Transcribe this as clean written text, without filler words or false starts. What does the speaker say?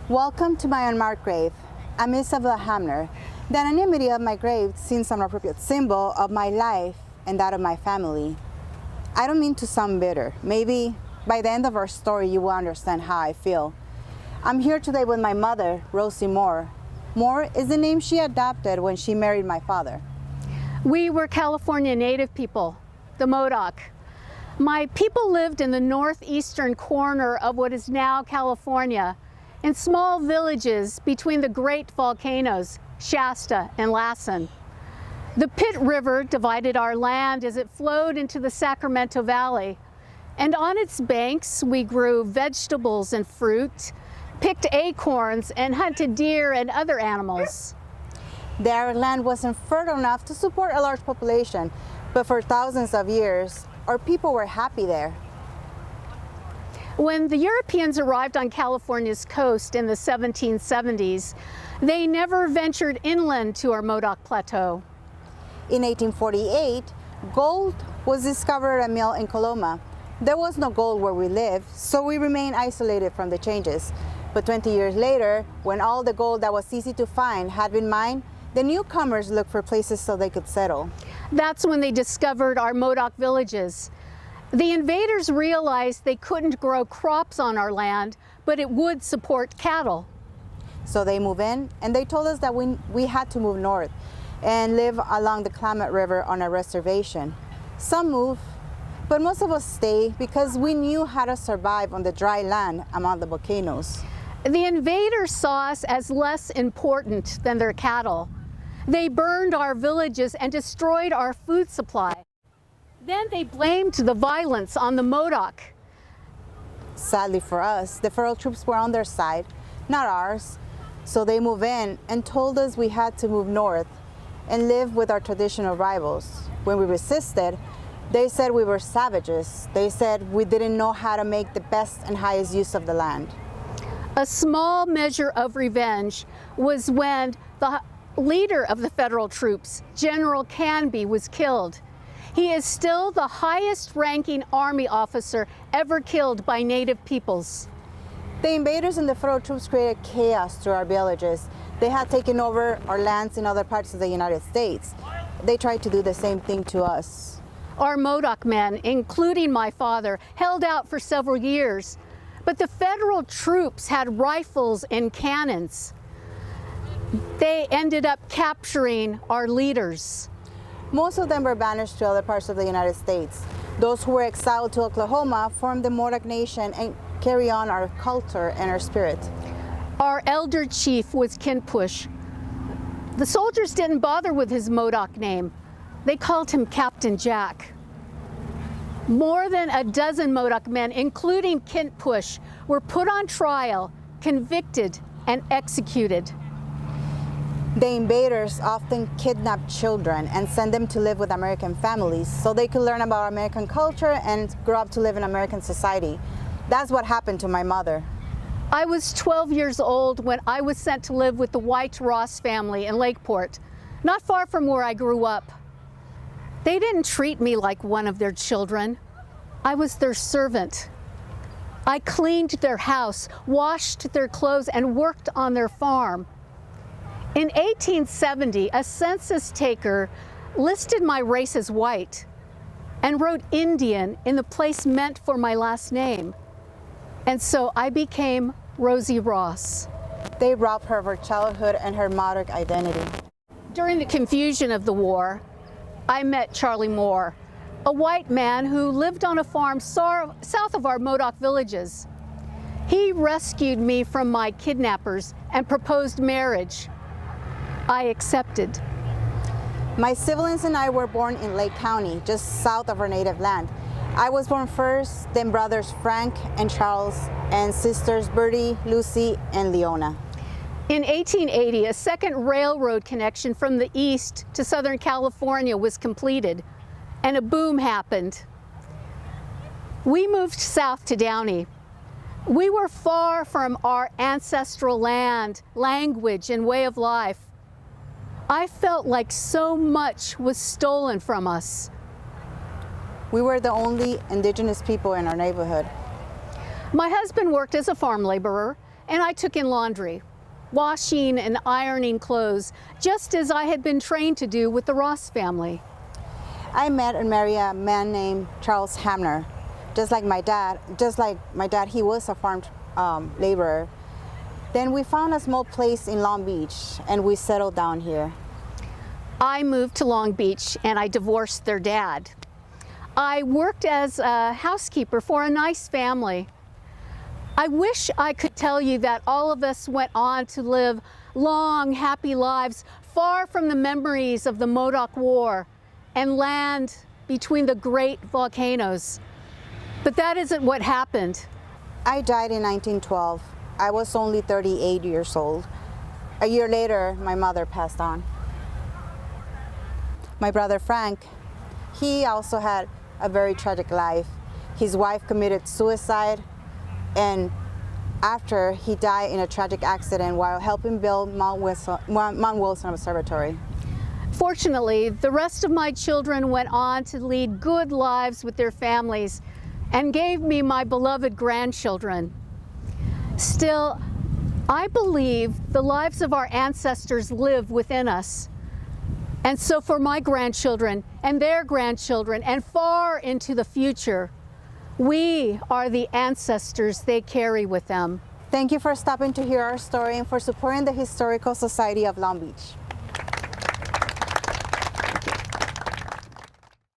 Welcome to my unmarked grave. I'm Isabel Hamner. The anonymity of my grave seems an appropriate symbol of my life and that of my family. I don't mean to sound bitter. Maybe by the end of our story you will understand how I feel. I'm here today with my mother, Rosie Moore. Moore is the name she adopted when she married my father. We were California Native people, the Modoc. My people lived in the northeastern corner of what is now California, in small villages between the great volcanoes, Shasta and Lassen. The Pitt River divided our land as it flowed into the Sacramento Valley, and on its banks we grew vegetables and fruit, picked acorns, and hunted deer and other animals. The arid land wasn't fertile enough to support a large population, but for thousands of years, our people were happy there. When the Europeans arrived on California's coast in the 1770s, they never ventured inland to our Modoc Plateau. In 1848, gold was discovered at a mill in Coloma. There was no gold where we lived, so we remained isolated from the changes. But 20 years later, when all the gold that was easy to find had been mined, the newcomers looked for places so they could settle. That's when they discovered our Modoc villages. The invaders realized they couldn't grow crops on our land, but it would support cattle. So they moved in, and they told us that we had to move north and live along the Klamath River on a reservation. Some moved, but most of us stayed because we knew how to survive on the dry land among the volcanoes. The invaders saw us as less important than their cattle. They burned our villages and destroyed our food supply. Then they blamed the violence on the Modoc. Sadly for us, the federal troops were on their side, not ours. So they moved in and told us we had to move north and live with our traditional rivals. When we resisted, they said we were savages. They said we didn't know how to make the best and highest use of the land. A small measure of revenge was when the leader of the federal troops, General Canby, was killed. He is still the highest ranking Army officer ever killed by Native peoples. The invaders and the federal troops created chaos through our villages. They had taken over our lands in other parts of the United States. They tried to do the same thing to us. Our Modoc men, including my father, held out for several years, but the federal troops had rifles and cannons. They ended up capturing our leaders. Most of them were banished to other parts of the United States. Those who were exiled to Oklahoma formed the Modoc Nation and carry on our culture and our spirit. Our elder chief was Kinpush. The soldiers didn't bother with his Modoc name. They called him Captain Jack. More than a dozen Modoc men, including Kinpush, were put on trial, convicted, and executed. The invaders often kidnapped children and sent them to live with American families so they could learn about American culture and grow up to live in American society. That's what happened to my mother. I was 12 years old when I was sent to live with the White Ross family in Lakeport, not far from where I grew up. They didn't treat me like one of their children. I was their servant. I cleaned their house, washed their clothes, and worked on their farm. In 1870, a census taker listed my race as white and wrote Indian in the place meant for my last name. And so I became Rosie Ross. They robbed her of her childhood and her Modoc identity. During the confusion of the war, I met Charlie Moore, a white man who lived on a farm south of our Modoc villages. He rescued me from my kidnappers and proposed marriage. I accepted. My siblings and I were born in Lake County, just south of our native land. I was born first, then brothers Frank and Charles, and sisters Bertie, Lucy, and Leona. In 1880, a second railroad connection from the east to Southern California was completed, and a boom happened. We moved south to Downey. We were far from our ancestral land, language, and way of life. I felt like so much was stolen from us. We were the only indigenous people in our neighborhood. My husband worked as a farm laborer, and I took in laundry, washing and ironing clothes, just as I had been trained to do with the Ross family. I met and married a man named Charles Hamner. Just like my dad, he was a farm laborer. Then we found a small place in Long Beach and we settled down here. I moved to Long Beach and I divorced their dad. I worked as a housekeeper for a nice family. I wish I could tell you that all of us went on to live long, happy lives far from the memories of the Modoc War and land between the great volcanoes. But that isn't what happened. I died in 1912. I was only 38 years old. A year later, my mother passed on. My brother Frank, he also had a very tragic life. His wife committed suicide, and after he died in a tragic accident while helping build Mount Wilson Observatory. Fortunately, the rest of my children went on to lead good lives with their families and gave me my beloved grandchildren. Still, I believe the lives of our ancestors live within us. And so for my grandchildren and their grandchildren and far into the future, we are the ancestors they carry with them. Thank you for stopping to hear our story and for supporting the Historical Society of Long Beach.